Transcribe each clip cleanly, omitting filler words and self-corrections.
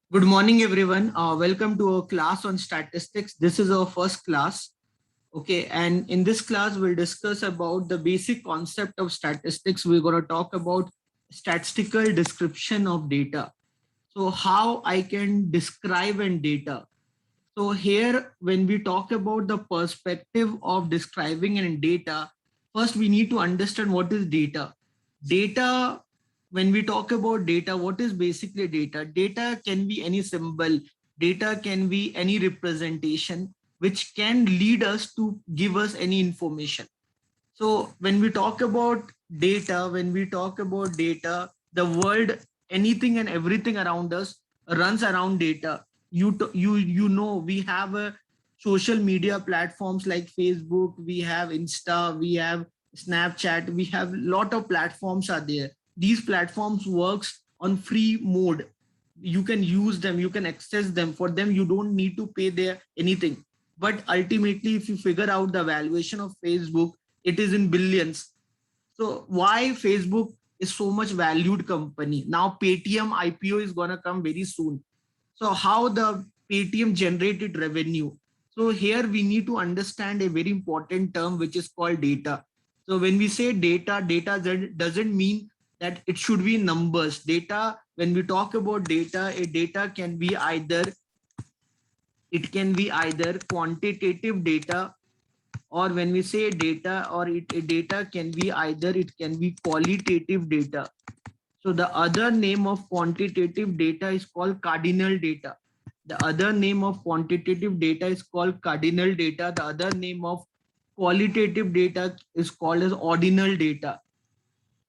Good morning, everyone. Welcome to our class on statistics. This is our first class. Okay, and in this class, we'll discuss about the basic concept of statistics. We're going to talk about statistical description of data. So how I can describe and data. So here, when we talk about the perspective of describing and data, first we need to understand what is data. Data, when we talk about data, what is basically data? Data can be any symbol, data can be any representation, which can lead us to give us any information. So when we talk about data, the world, anything and everything around us runs around data. You know, we have a social media platforms like Facebook, we have Insta, we have Snapchat, we have lot of platforms are there. These platforms works on free mode. You can use them, you can access them. For them, you don't need to pay their anything. But ultimately, if you figure out the valuation of Facebook, it is in billions. So why Facebook is so much valued company? Now Paytm IPO is gonna come very soon. So how the Paytm generated revenue? So here we need to understand a very important term which is called data. So when we say data, data doesn't mean that it should be numbers. Data, when we talk about data, a data can be either, it can be either quantitative data, or when we say data, or data can be either, it can be qualitative data. So the other name of quantitative data is called cardinal data. The other name of quantitative data is called cardinal data. The other name of qualitative data is called as ordinal data.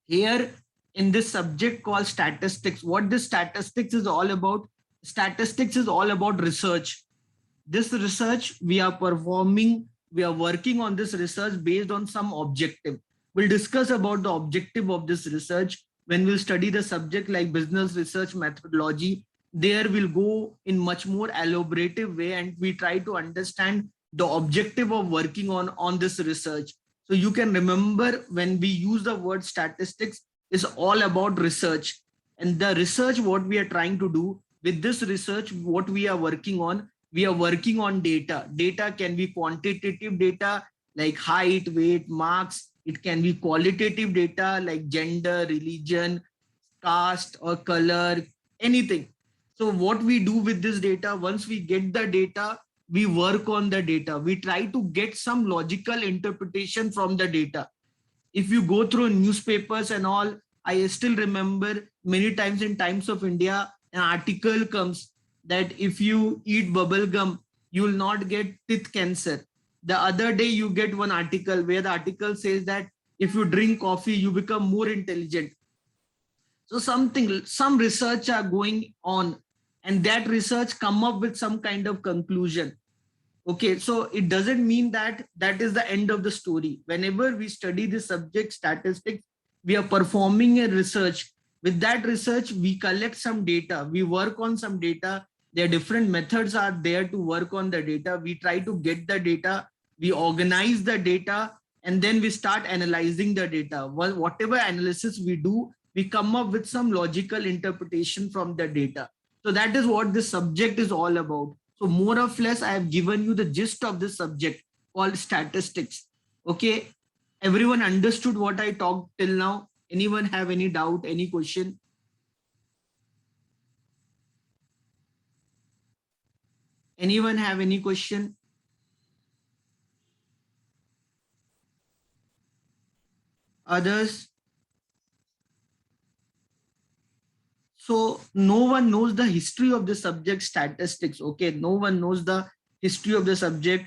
Here in this subject called statistics, what this statistics is all about? Statistics is all about research. This research we are performing, we are working on this research based on some objective. We'll discuss about the objective of this research when we'll study the subject like business research methodology. There we'll go in much more elaborative way, and we try to understand the objective of working on this research. So you can remember, when we use the word statistics, is all about research. And the research what we are trying to do with this research, what we are working on, we are working on data. Data can be quantitative data like height, weight, marks. It can be qualitative data like gender, religion, caste or color, anything. So what we do with this data, once we get the data, we work on the data. We try to get some logical interpretation from the data. If you go through newspapers and all, I still remember many times in Times of India, an article comes that if you eat bubble gum, you will not get teeth cancer. The other day, you get one article where the article says that if you drink coffee, you become more intelligent. So some research are going on, and that research come up with some kind of conclusion. Okay, so it doesn't mean that that is the end of the story. Whenever we study the subject statistics, we are performing a research. With that research, we collect some data, we work on some data. There are different methods are there to work on the data. We try to get the data, we organize the data, and then we start analyzing the data. Well, whatever analysis we do, we come up with some logical interpretation from the data. So that is what this subject is all about. So more or less, I have given you the gist of this subject called statistics. Okay, everyone understood what I talked till now? Anyone have any doubt, any question? Anyone have any question? Others? So no one knows the history of the subject statistics. Okay, no one knows the history of the subject.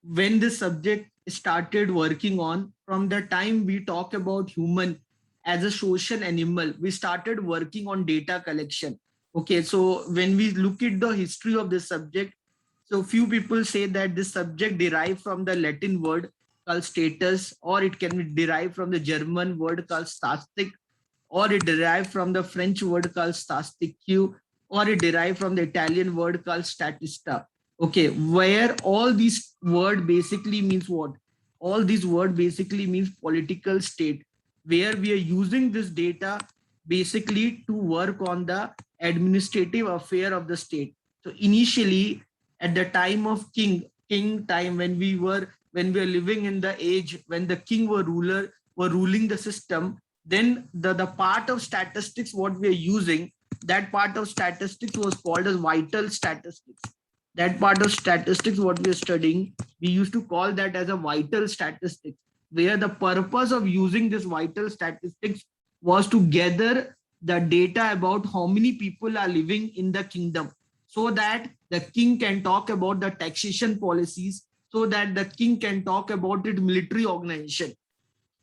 When this subject started working on, from the time we talk about human as a social animal, we started working on data collection. Okay, so when we look at the history of this subject, so few people say that this subject derived from the Latin word called status, or it can be derived from the German word called statistic, or it derived from the French word called statistique, or it derived from the Italian word called statista. Okay, where all these word basically means what? All these word basically means political state, where we are using this data basically to work on the administrative affair of the state. So initially, at the time of king time, when we were living in the age when the king were ruling the system, then the part of statistics what we are using, that part of statistics was called as vital statistics. That part of statistics what we are studying, we used to call that as a vital statistics, where the purpose of using this vital statistics was to gather the data about how many people are living in the kingdom, so that the king can talk about the taxation policies, so that the king can talk about its military organization.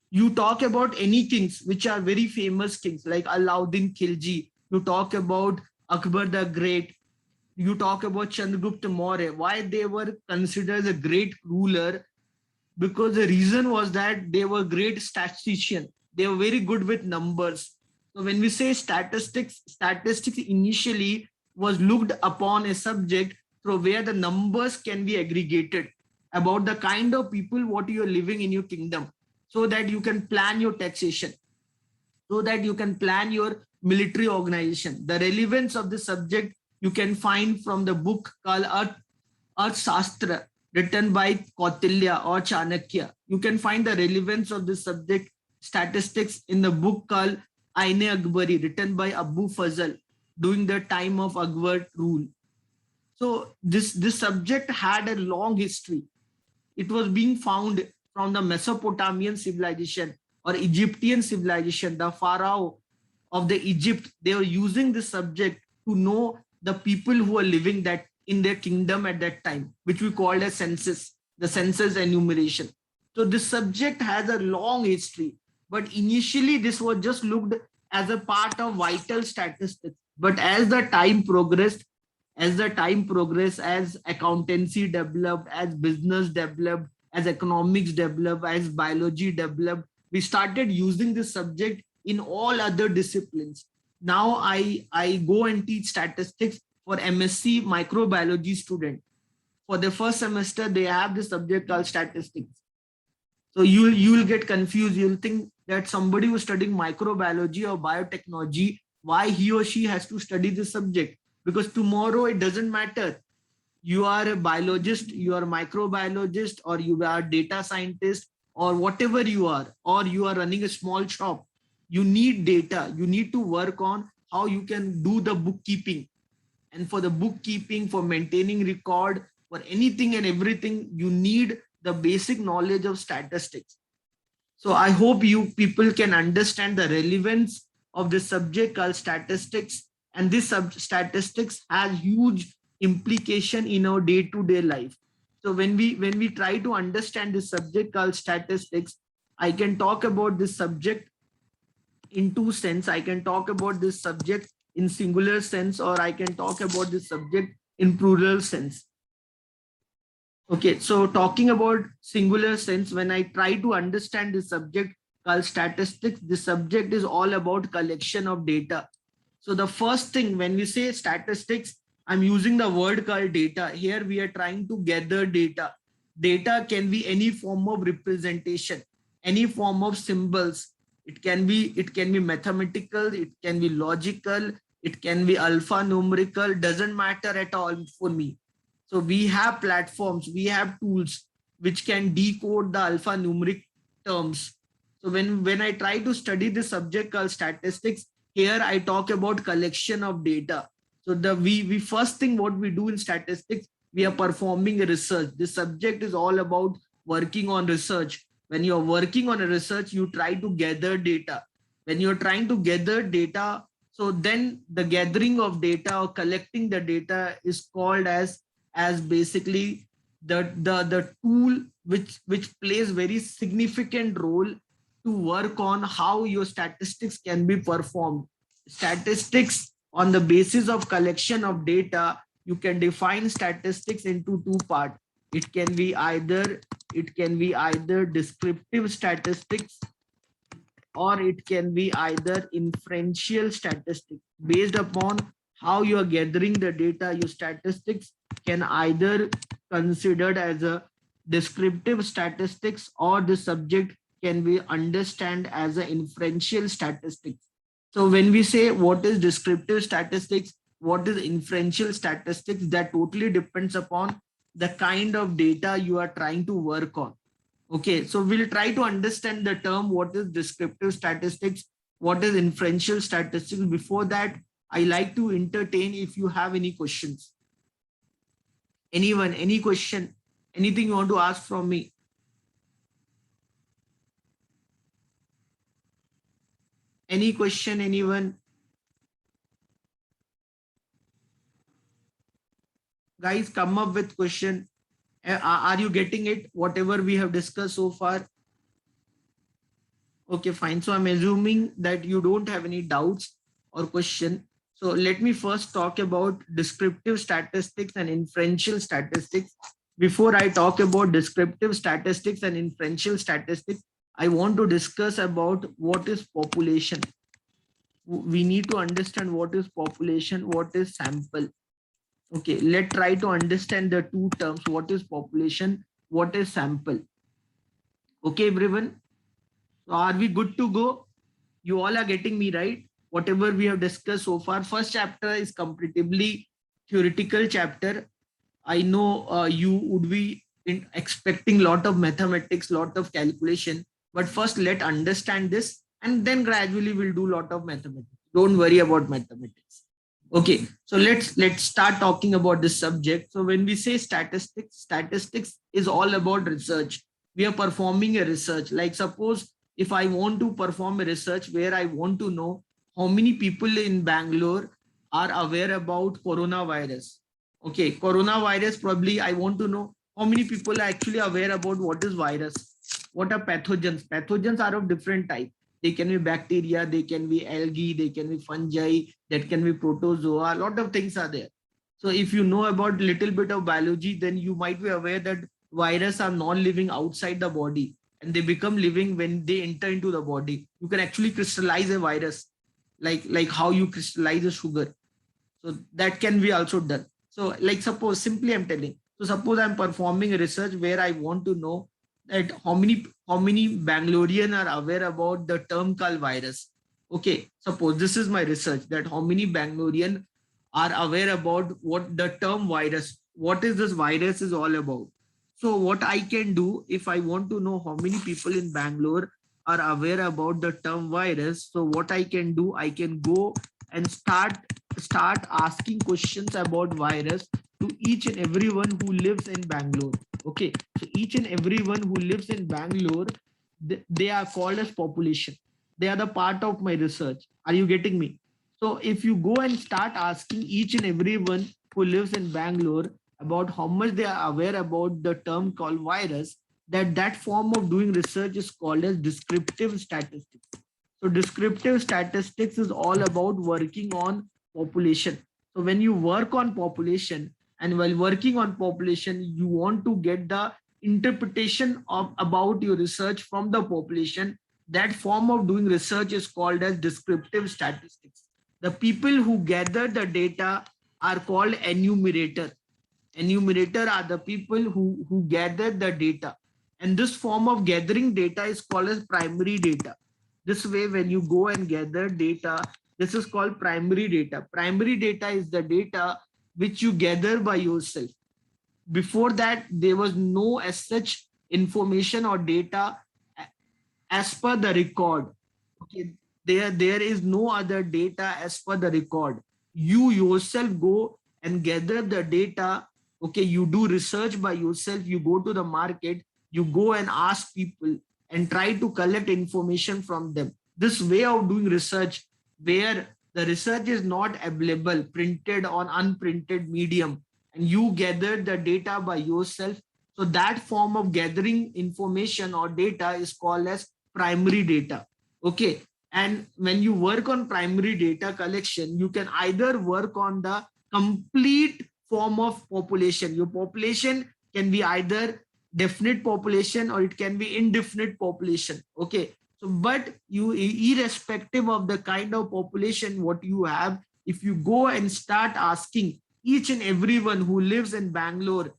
You talk about any kings which are very famous kings like Alauddin Khilji, you talk about Akbar the Great, you talk about Chandragupta Maurya, why they were considered a great ruler, because the reason was that they were great statistician. They were very good with numbers. So when we say statistics initially was looked upon a subject through where the numbers can be aggregated about the kind of people what you are living in your kingdom, so that you can plan your taxation, so that you can plan your military organization. The relevance of the subject you can find from the book called Arthashastra, written by Kautilya or Chanakya. You can find the relevance of this subject statistics in the book called Aine Akbari, written by Abu Fazl during the time of Akbar rule. So this subject had a long history. It was being found from the Mesopotamian civilization or Egyptian civilization, the pharaoh of the Egypt. They were using this subject to know the people who are living that in their kingdom at that time, which we called as census, the census enumeration. So this subject has a long history, but initially this was just looked as a part of vital statistics. But as the time progressed, as accountancy developed, as business developed, as economics developed, as biology developed, we started using this subject in all other disciplines. Now I go and teach statistics for MSc microbiology student. For the first semester, they have the subject called statistics. So you'll get confused. You'll think that somebody who's studying microbiology or biotechnology, why he or she has to study this subject? Because tomorrow it doesn't matter. You are a biologist, you are a microbiologist, or you are a data scientist, or whatever you are, or you are running a small shop. You need data. You need to work on how you can do the bookkeeping. And for the bookkeeping, for maintaining record, for anything and everything, you need the basic knowledge of statistics. So I hope you people can understand the relevance of this subject called statistics. And this statistics has huge implication in our day-to-day life. So when we try to understand this subject called statistics, I can talk about this subject in two sense. I can talk about this subject in singular sense, or I can talk about this subject in plural sense. Okay, so talking about singular sense, when I try to understand this subject called statistics, this subject is all about collection of data. So the first thing when we say statistics, I'm using the word called data. Here we are trying to gather data. Data can be any form of representation, any form of symbols. It can be mathematical, it can be logical, it can be alphanumerical, doesn't matter at all for me. So we have platforms, we have tools which can decode the alphanumeric terms. So when I try to study this subject called statistics, here I talk about collection of data. So we first thing what we do in statistics, we are performing a research. This subject is all about working on research. When you're working on a research, you try to gather data. When you're trying to gather data, so then the gathering of data or collecting the data is called as basically the tool which plays very significant role to work on how your statistics can be performed. Statistics on the basis of collection of data, you can define statistics into two parts. It can be either descriptive statistics, or it can be either inferential statistics. Based upon how you are gathering the data, your statistics can either considered as a descriptive statistics, or the subject can be understand as an inferential statistics. So when we say what is descriptive statistics, what is inferential statistics, that totally depends upon the kind of data you are trying to work on. Okay, so we'll try to understand the term what is descriptive statistics, what is inferential statistics. Before that, I like to entertain if you have any questions. Anyone, any question, anything you want to ask from me? Any question, anyone? Guys, come up with question. Are you getting it? Whatever we have discussed so far? Okay, fine. So I'm assuming that you don't have any doubts or question. So let me first talk about descriptive statistics and inferential statistics. Before I talk about descriptive statistics and inferential statistics, I want to discuss about what is population. We need to understand what is population, what is sample. Okay, let's try to understand the two terms. What is population? What is sample? Okay, everyone. So are we good to go? You all are getting me right? Whatever we have discussed so far, first chapter is comparatively theoretical chapter. I know you would be expecting lot of mathematics, lot of calculation, but first let understand this and then gradually we'll do lot of mathematics. Don't worry about mathematics. Okay, so let's start talking about this subject. So when we say statistics, statistics is all about research. We are performing a research. Like suppose if I want to perform a research where I want to know how many people in Bangalore are aware about coronavirus. Okay, coronavirus, probably I want to know how many people are actually aware about what is virus, what are pathogens. Pathogens are of different type. They can be bacteria, they can be algae, they can be fungi, that can be protozoa. A lot of things are there. So if you know about little bit of biology, then you might be aware that viruses are non-living outside the body and they become living when they enter into the body. You can actually crystallize a virus, like how you crystallize a sugar. So that can be also done. So like suppose simply I'm telling. So suppose I'm performing a research where I want to know that how many Bangalorean are aware about the term called virus. Okay, suppose this is my research, that how many Bangalorean are aware about what the term virus, what is this virus is all about. So what I can do if I want to know how many people in Bangalore are aware about the term virus, so what I can do, I can go and start asking questions about virus to each and everyone who lives in Bangalore. Okay, so each and everyone who lives in Bangalore, they are called as population. They are the part of my research. Are you getting me? So if you go and start asking each and everyone who lives in Bangalore about how much they are aware about the term called virus, that form of doing research is called as descriptive statistics. So descriptive statistics is all about working on population. So when you work on population, and while working on population, you want to get the interpretation of about your research from the population. That form of doing research is called as descriptive statistics. The people who gather the data are called enumerator. Enumerator are the people who gather the data. And this form of gathering data is called as primary data. This way, when you go and gather data, this is called primary data. Primary data is the data which you gather by yourself. Before that, there was no as such information or data as per the record. Okay, there is no other data as per the record. You yourself go and gather the data. Okay, you do research by yourself. You go to the market, you go and ask people and try to collect information from them. This way of doing research, where the research is not available printed on unprinted medium, and you gather the data by yourself, so that form of gathering information or data is called as primary data. Okay, and when you work on primary data collection, you can either work on the complete form of population. Your population can be either definite population or it can be indefinite population. Okay, so but you, irrespective of the kind of population what you have, if you go and start asking each and everyone who lives in Bangalore,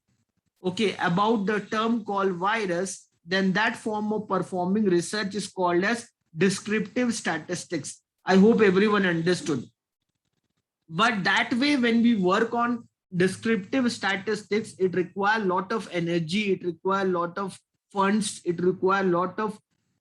okay, about the term called virus, then that form of performing research is called as descriptive statistics. I hope everyone understood. But that way, when we work on descriptive statistics, it requires a lot of energy, it requires a lot of funds, it requires a lot of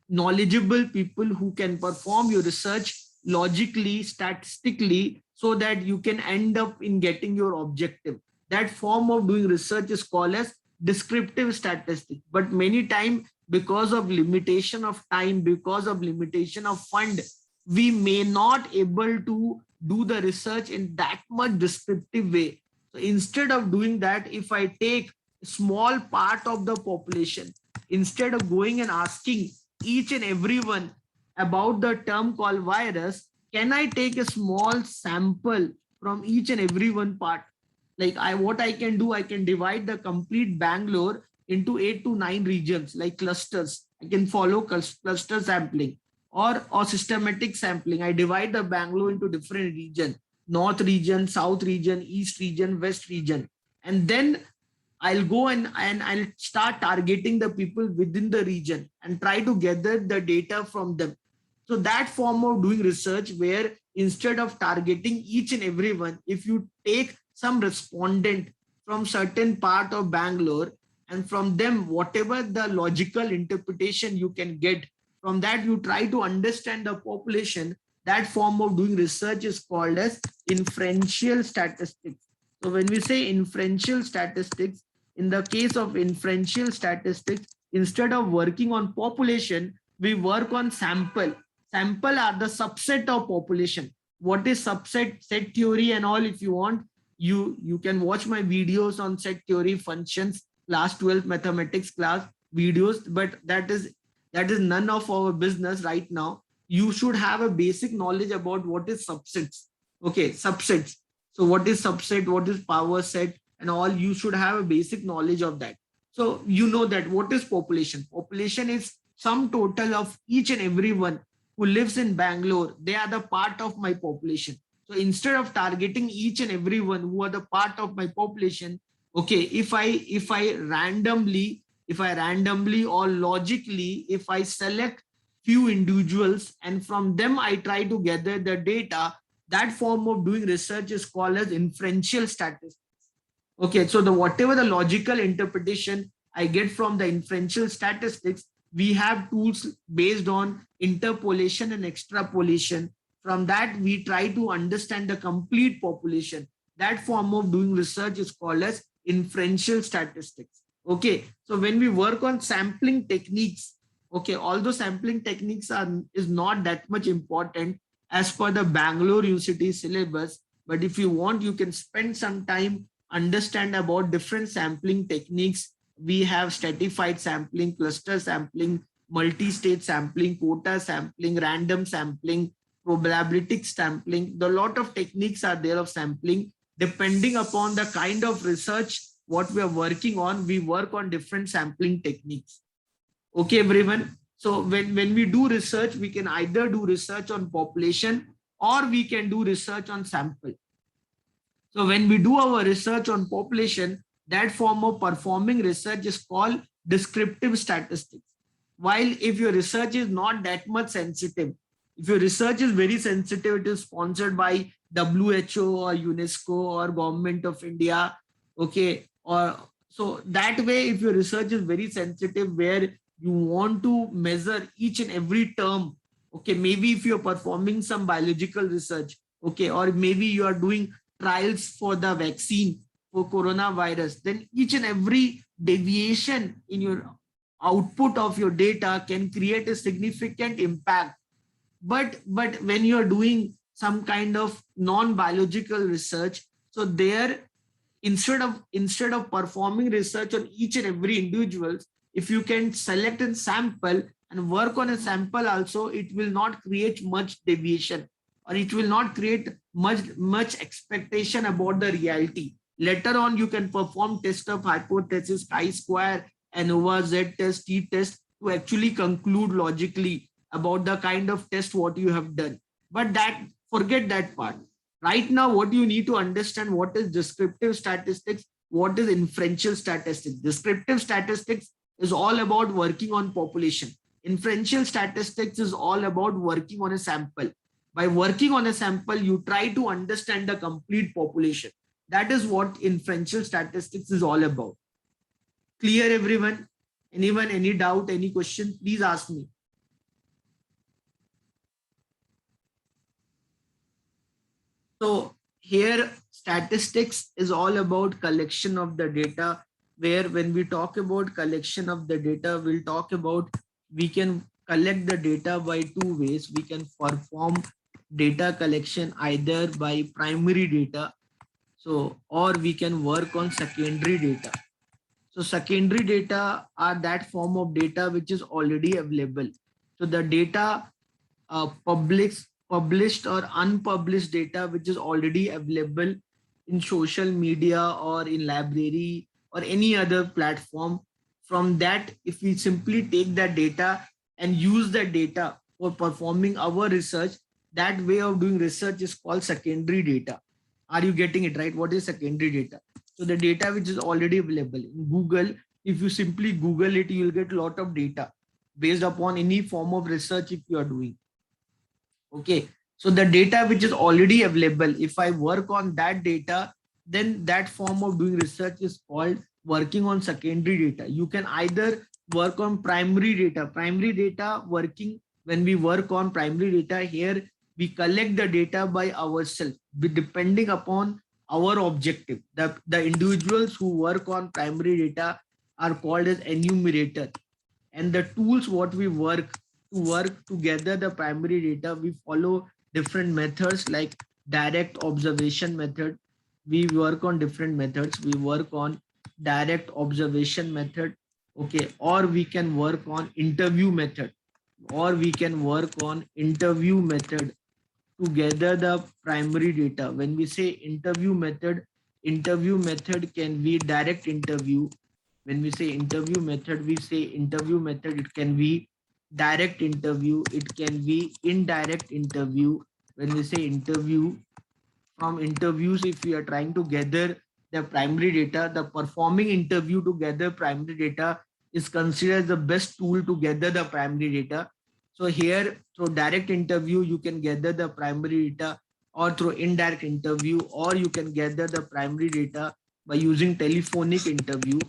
knowledgeable people who can perform your research logically, statistically, so that you can end up in getting your objective. That form of doing research is called as descriptive statistics. But many times, because of limitation of time, because of limitation of fund, we may not able to do the research in that much descriptive way. So instead of doing that, if I take a small part of the population, instead of going and asking each and everyone about the term called virus, can I take a small sample from each and every one part? Like what I can do, I can divide the complete Bangalore into 8 to 9 regions like clusters. I can follow cluster sampling or systematic sampling. I divide the Bangalore into different regions: north region, south region, east region, west region. And then I'll go and I'll start targeting the people within the region and try to gather the data from them. So that form of doing research, where instead of targeting each and everyone, if you take some respondent from certain part of Bangalore, and from them, whatever the logical interpretation you can get, from that you try to understand the population. That form of doing research is called as inferential statistics. So when we say inferential statistics, in the case of inferential statistics, instead of working on population, we work on sample. Sample are the subset of population. What is subset, set theory and all? If you want, you can watch my videos on set theory, functions, class 12 mathematics class videos, but that is none of our business right now. You should have a basic knowledge about what is subsets. Okay, subsets. So what is subset, what is power set and all, you should have a basic knowledge of that. So you know that what is population. Population is sum total of each and everyone who lives in Bangalore. They are the part of my population. So instead of targeting each and everyone who are the part of my population, okay, if I randomly or logically, if I select few individuals and from them I try to gather the data, that form of doing research is called as inferential statistics. Okay, so the whatever the logical interpretation I get from the inferential statistics, we have tools based on interpolation and extrapolation. From that, we try to understand the complete population. That form of doing research is called as inferential statistics. Okay, so when we work on sampling techniques, okay, although sampling techniques is not that much important as per the Bangalore University syllabus, but if you want, you can spend some time understand about different sampling techniques. We have stratified sampling, cluster sampling, multi-state sampling, quota sampling, random sampling, probabilistic sampling. The lot of techniques are there of sampling. Depending upon the kind of research what we are working on, we work on different sampling techniques. Okay, everyone. So when we do research, we can either do research on population or we can do research on sample. So when we do our research on population, that form of performing research is called descriptive statistics. While if your research is not that much sensitive, if your research is very sensitive, it is sponsored by WHO or UNESCO or Government of India, okay, or so that way, if your research is very sensitive, where you want to measure each and every term, okay, maybe if you're performing some biological research, okay, or maybe you are doing trials for the vaccine for coronavirus, then each and every deviation in your output of your data can create a significant impact. But when you're doing some kind of non-biological research, so there, instead of performing research on each and every individual, if you can select a sample and work on a sample also, it will not create much deviation, or it will not create much expectation about the reality. Later on, you can perform test of hypothesis, chi-square, ANOVA, Z-test, t-test to actually conclude logically about the kind of test what you have done. But that, forget that part. Right now, what you need to understand, what is descriptive statistics, what is inferential statistics. Descriptive statistics is all about working on population. Inferential statistics is all about working on a sample. By working on a sample, you try to understand the complete population. That is what inferential statistics is all about. Clear, everyone? Anyone, any doubt, any question? Please ask me. So here, statistics is all about collection of the data, where when we talk about collection of the data, we'll talk about we can collect the data by two ways. We can perform data collection either by primary data, so or we can work on secondary data. So secondary data are that form of data which is already available. So the data published or unpublished data which is already available in social media or in library or any other platform. From that, if we simply take that data and use that data for performing our research, that way of doing research is called secondary data. Are you getting it right? What is secondary data? So the data which is already available in Google, if you simply Google it, you will get a lot of data based upon any form of research if you are doing. Okay, so the data which is already available, if I work on that data, then that form of doing research is called working on secondary data. You can either work on primary data. Primary data working, when we work on primary data, here we collect the data by ourselves, depending upon our objective. The individuals who work on primary data are called as enumerator, and the tools what we work to work together the primary data, we follow different methods like direct observation method. We work on different methods. We work on direct observation method, okay, or we can work on interview method, or we can work on interview method to gather the primary data. When we say interview method can be direct interview. When we say interview method, we say interview method, it can be direct interview, it can be indirect interview. When we say interview, from interviews, if we are trying to gather the primary data, the performing interview to gather primary data is considered the best tool to gather the primary data. So here, through direct interview, you can gather the primary data, or through indirect interview, or you can gather the primary data by using telephonic interview.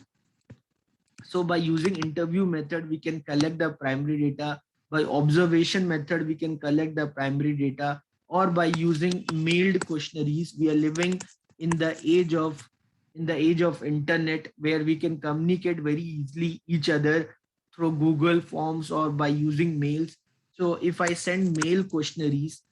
So by using interview method, we can collect the primary data. By observation method, we can collect the primary data, or by using mailed questionnaires. We are living in the age of internet, where we can communicate very easily each other through Google Forms or by using mails. So if I send mail questionnaires,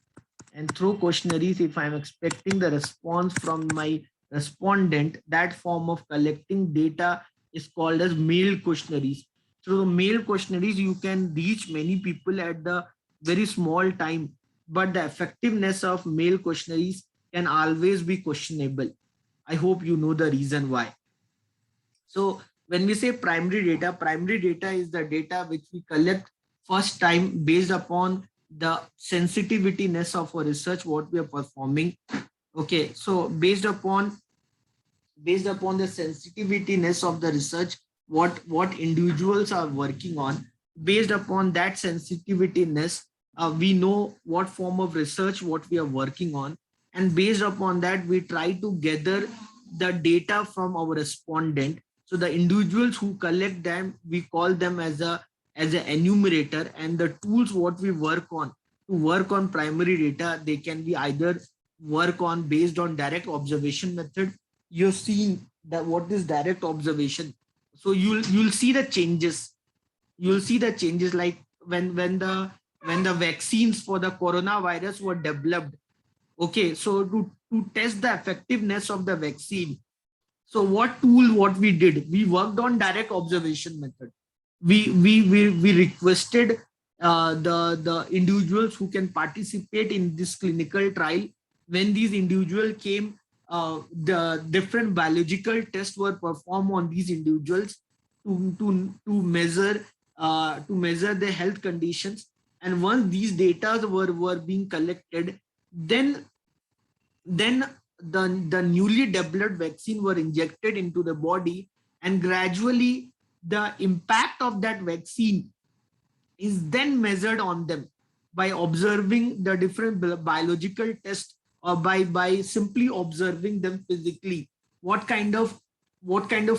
and through questionnaires, if I'm expecting the response from my respondent, that form of collecting data is called as mail questionnaires. Through mail questionnaires, you can reach many people at the very small time, but the effectiveness of mail questionnaires can always be questionable. I hope you know the reason why. So when we say primary data is the data which we collect first time based upon the sensitiveness of our research, what we are performing. Okay, so based upon the sensitiveness of the research, what individuals are working on, based upon that sensitiveness, we know what form of research what we are working on, and based upon that we try to gather the data from our respondent. So the individuals who collect them, we call them as an enumerator, and the tools what we work on to work on primary data, they can be either work on based on direct observation method. You've seen that what is direct observation, so you'll see the changes. You'll see the changes like when the vaccines for the coronavirus were developed. Okay, so to test the effectiveness of the vaccine, so what we did, we worked on direct observation method. We requested the individuals who can participate in this clinical trial. When these individuals came, the different biological tests were performed on these individuals to measure their health conditions. And once these data were being collected, then the newly developed vaccine were injected into the body, and gradually the impact of that vaccine is then measured on them. by observing the different biological tests, or by simply observing them physically, what kind of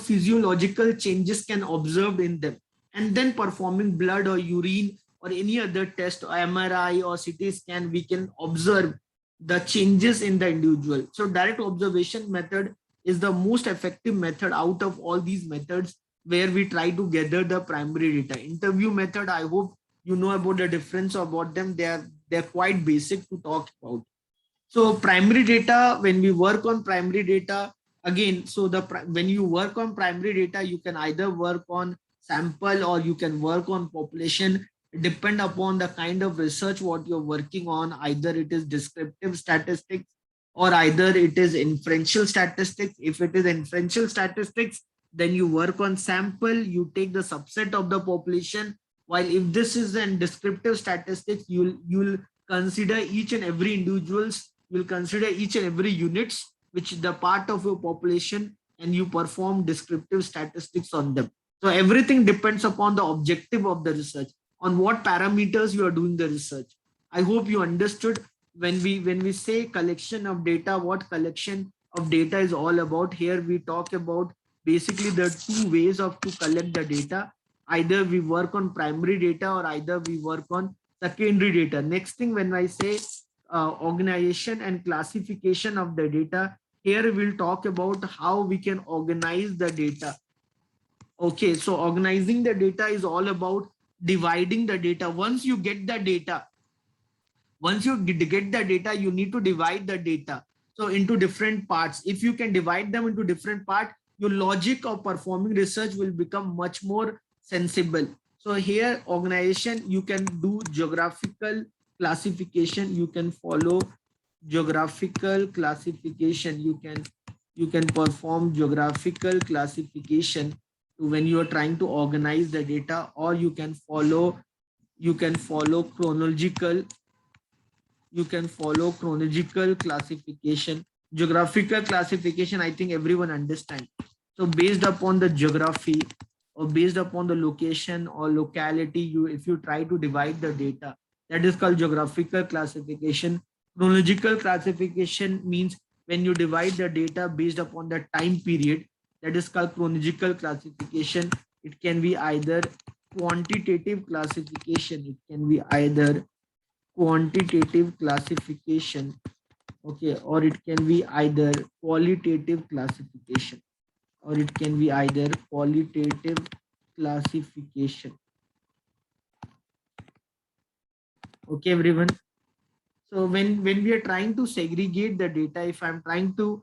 physiological changes can observed in them, and then performing blood or urine or any other test or MRI or CT scan, we can observe the changes in the individual. So direct observation method is the most effective method out of all these methods, where we try to gather the primary data. Interview method, I hope you know about the difference about them. They're quite basic to talk about. So primary data, when we work on primary data, again, so when you work on primary data, you can either work on sample or you can work on population, depend upon the kind of research what you're working on. Either it is descriptive statistics or either it is inferential statistics. If it is inferential statistics, then you work on sample, you take the subset of the population. While if this is an descriptive statistics, you'll consider each and every individuals, you'll consider each and every units which is the part of your population, and you perform descriptive statistics on them. So everything depends upon the objective of the research, on what parameters you are doing the research. I hope you understood when we say collection of data, what collection of data is all about. Here we talk about basically the two ways of to collect the data. Either we work on primary data or either we work on secondary data. Next thing, when I say organization and classification of the data, here we'll talk about how we can organize the data. Okay, so organizing the data is all about dividing the data. Once you get the data, you need to divide the data so into different parts. If you can divide them into different parts, your logic of performing research will become much more sensible. So here, organization, you can do geographical classification, you can follow geographical classification, you can perform geographical classification when you are trying to organize the data, or you can follow chronological classification. Geographical classification, I think everyone understands. So based upon the geography or based upon the location or locality, if you try to divide the data, that is called geographical classification. Chronological classification means when you divide the data based upon the time period, that is called chronological classification. It can be either quantitative classification, it can be either quantitative classification, okay, or it can be either qualitative classification, or it can be either qualitative classification. Okay, everyone. So when we are trying to segregate the data, if I'm trying to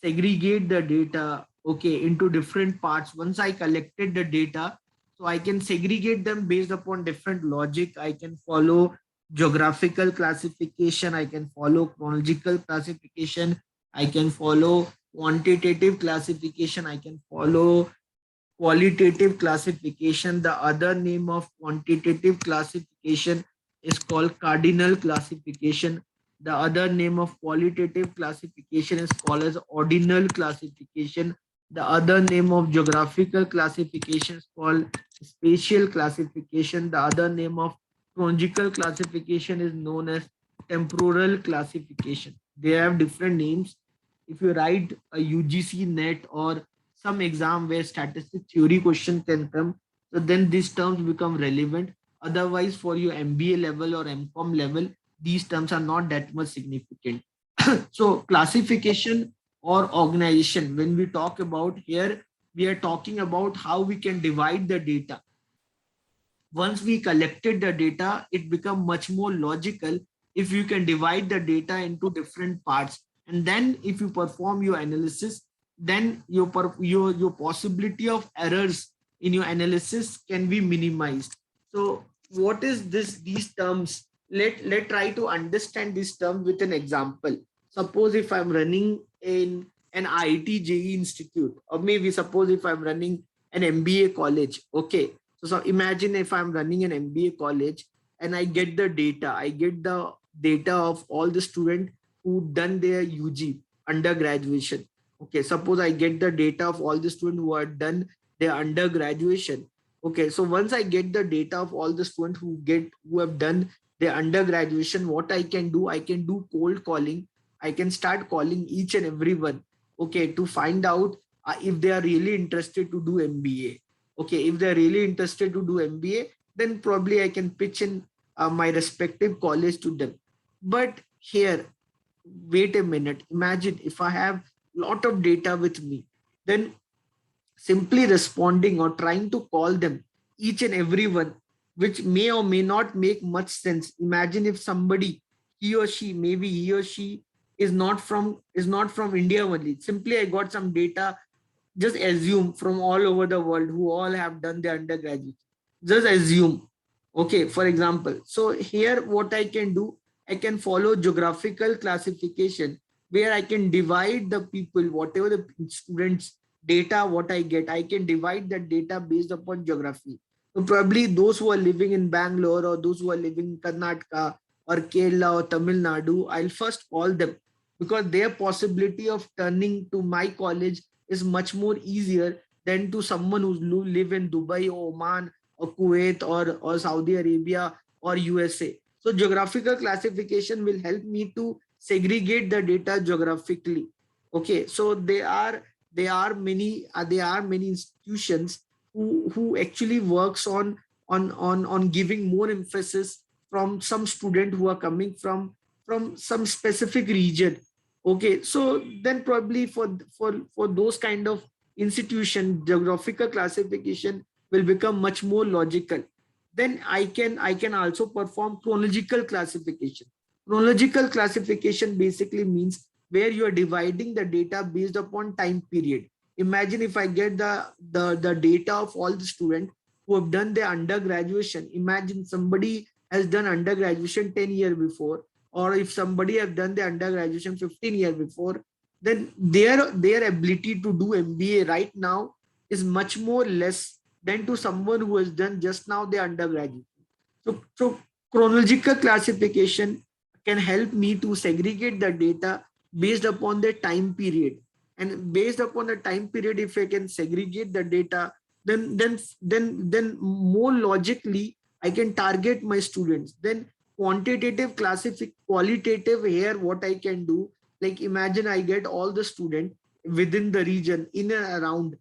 segregate the data, okay, into different parts, once I collected the data, so I can segregate them based upon different logic. I can follow geographical classification, I can follow chronological classification, I can follow quantitative classification, I can follow qualitative classification. The other name of quantitative classification is called cardinal classification. The other name of qualitative classification is called as ordinal classification. The other name of geographical classification is called spatial classification. The other name of chronological classification is known as temporal classification. They have different names. If you write a UGC net or some exam where statistics theory question can come, so then these terms become relevant. Otherwise, for your MBA level or MCOM level, these terms are not that much significant. So classification or organization, when we talk about here, we are talking about how we can divide the data. Once we collected the data, it becomes much more logical if you can divide the data into different parts. And then if you perform your analysis, then your possibility of errors in your analysis can be minimized. So what is these terms? Let try to understand these terms with an example. Suppose if I'm running in an IIT JEE institute, or maybe suppose if I'm running an MBA college, okay. So imagine if I'm running an MBA college and I get the data of all the students who done their UG undergraduation. Okay, suppose I get the data of all the students who are done their undergraduation. Okay, so once I get the data of all the students who have done their undergraduation, what I can do, I can do cold calling. I can start calling each and everyone, okay, to find out if they are really interested to do MBA. Okay, if they're really interested to do MBA, then probably I can pitch in my respective college to them. But here, wait a minute, imagine if I have lot of data with me, then simply responding or trying to call them each and everyone, which may or may not make much sense. Imagine if somebody, he or she, maybe he or she is not from India only. Simply I got some data, just assume from all over the world who all have done their undergraduate. Just assume. Okay, for example. So here what I can do, I can follow geographical classification where I can divide the people, whatever the students data, what I get, I can divide that data based upon geography. So probably those who are living in Bangalore or those who are living in Karnataka or Kerala or Tamil Nadu, I'll first call them because their possibility of turning to my college is much more easier than to someone who live in Dubai or Oman or Kuwait or Saudi Arabia or USA. So geographical classification will help me to segregate the data geographically. Okay, so there are many institutions who actually works on giving more emphasis from some student who are coming from some specific region. Okay, so then probably for those kind of institution, geographical classification will become much more logical. Then I can also perform chronological classification. Chronological classification basically means where you are dividing the data based upon time period. Imagine if I get the data of all the students who have done their undergraduation. Imagine somebody has done undergraduation 10 years before, or if somebody have done their undergraduation 15 years before, then their ability to do MBA right now is much more less than to someone who has done just now their undergraduate. So chronological classification can help me to segregate the data based upon the time period. And based upon the time period, if I can segregate the data, then more logically I can target my students. Then qualitative here, what I can do, like imagine I get all the student within the region in and around,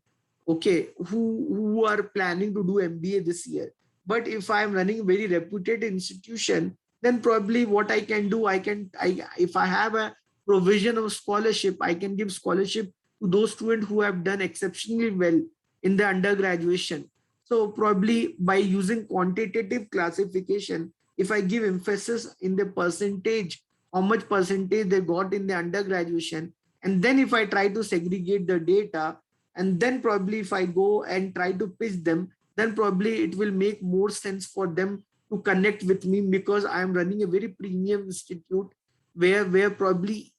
okay, who are planning to do MBA this year. But if I'm running a very reputed institution, then probably what I can do, if I have a provision of scholarship, I can give scholarship to those students who have done exceptionally well in the undergraduation. So probably by using quantitative classification, if I give emphasis in the percentage, how much percentage they got in the undergraduation, and then if I try to segregate the data, and then probably if I go and try to pitch them, then probably it will make more sense for them to connect with me, because I am running a very premium institute where probably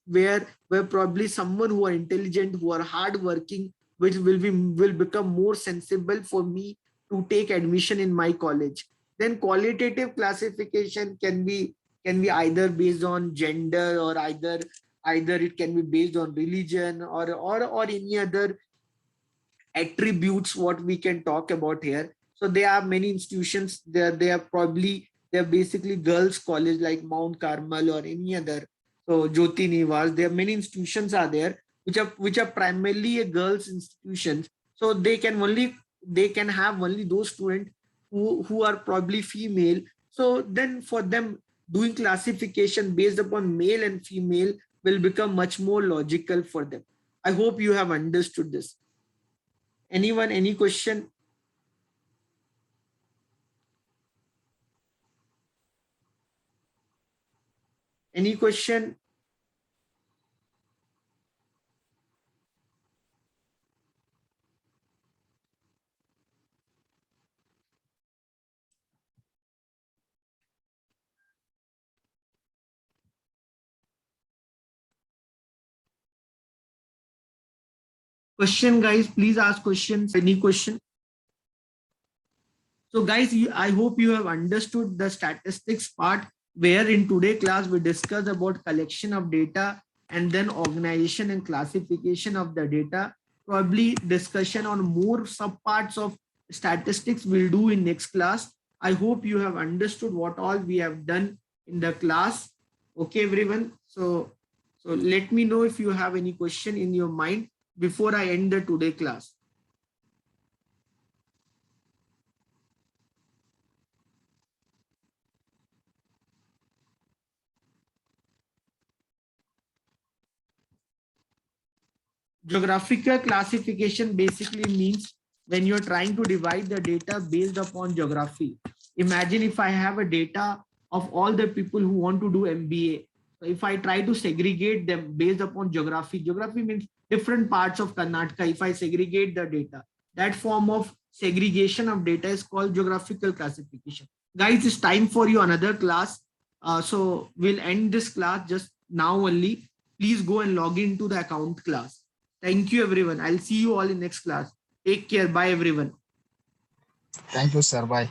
someone who are intelligent, who are hardworking, which will become more sensible for me to take admission in my college. Then qualitative classification can be either based on gender, or either it can be based on religion, or any other attributes what we can talk about here. So there are many institutions there. They're basically girls college like Mount Carmel or any other. So Jyoti Nivas, there are many institutions are there which are primarily a girls institutions. So they can have only those students who are probably female. So then for them, doing classification based upon male and female will become much more logical for them. I hope you have understood this. Anyone, any question? Any question? Question, guys, please ask questions. Any question? So guys, I hope you have understood the statistics part, where in today class we discussed about collection of data and then organization and classification of the data. Probably discussion on more subparts of statistics we'll do in next class. I hope you have understood what all we have done in the class. Okay, everyone. So let me know if you have any question in your mind before I end the today class. Geographical classification basically means when you're trying to divide the data based upon geography. Imagine if I have a data of all the people who want to do MBA. So if I try to segregate them based upon geography, geography means different parts of Karnataka. If I segregate the data, that form of segregation of data is called geographical classification. Guys, it's time for you another class. So we'll end this class just now only. Please go and log into the account class. Thank you, everyone. I'll see you all in next class. Take care. Bye, everyone. Thank you, sir. Bye.